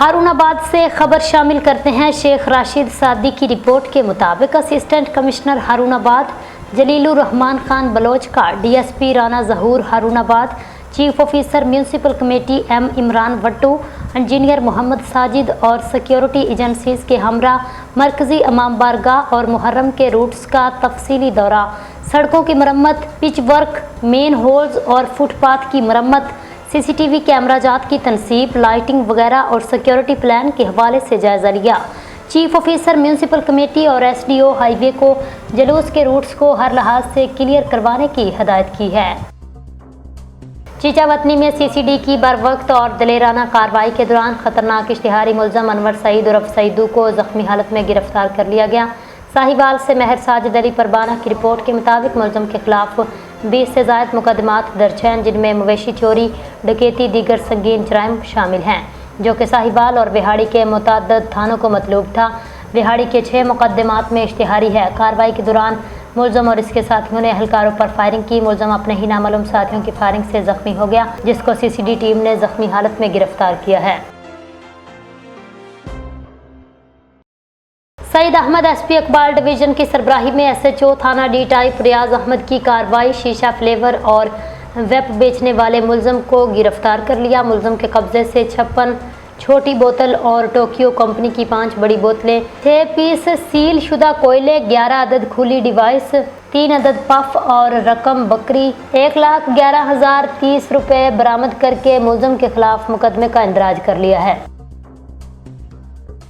ہارون آباد سے خبر شامل کرتے ہیں۔ شیخ راشد سعدی کی رپورٹ کے مطابق اسسٹنٹ کمشنر ہارون آباد جلیل الرحمان خان بلوچ کا D S P Rana Zahoor Haroonabad, chief officer municipal committee M Imran Wattoo, engineer Muhammad Sajid اور سیکیورٹی ایجنسیز کے ہمراہ مرکزی امام بارگاہ اور محرم کے روٹس کا تفصیلی دورہ، سڑکوں کی مرمت، پچ ورک، مین ہولز اور فٹ پاتھ کی مرمت، سی سی ٹی وی کیمرہ جات کی تنصیب، لائٹنگ وغیرہ اور سیکیورٹی پلان کے حوالے سے جائزہ لیا۔ چیف آفیسر میونسپل کمیٹی اور ایس ڈی او ہائی وے کو جلوس کے روٹس کو ہر لحاظ سے کلیئر کروانے کی ہدایت کی ہے۔ چیچا وطنی میں سی سی ڈی کی بروقت اور دلیرانہ کارروائی کے دوران خطرناک اشتہاری ملزم انور سعید عرف سعیدو کو زخمی حالت میں گرفتار کر لیا گیا۔ ساہیوال سے مہر ساجد علی پربانہ کی رپورٹ کے مطابق ملزم کے خلاف 20 سے زائد مقدمات درج ہیں، جن میں مویشی چوری، ڈکیتی، دیگر سنگین جرائم شامل ہیں، جو کہ ساہیوال اور وہاڑی کے متعدد تھانوں کو مطلوب تھا۔ وہاڑی کے 6 مقدمات میں اشتہاری ہے۔ کارروائی کے دوران ملزم اور اس کے ساتھیوں نے اہلکاروں پر فائرنگ کی۔ ملزم اپنے ہی نامعلوم ساتھیوں کی فائرنگ سے زخمی ہو گیا، جس کو سی سی ڈی ٹیم نے زخمی حالت میں گرفتار کیا ہے۔ Saeed Ahmad S P Iqbal division کی سربراہی میں ایس ایچ او تھانہ ڈی ٹائپ ریاض احمد کی کارروائی، شیشہ فلیور اور ویپ بیچنے والے ملزم کو گرفتار کر لیا۔ ملزم کے قبضے سے 56 چھوٹی بوتل اور ٹوکیو کمپنی کی 5 بڑی بوتلیں، 6 پیس سیل شدہ کوئلے، 11 عدد کھلی ڈیوائس، 3 عدد پف اور رقم بکری 1,11,030 روپے برآمد کر کے ملزم کے خلاف مقدمے کا اندراج کر لیا ہے۔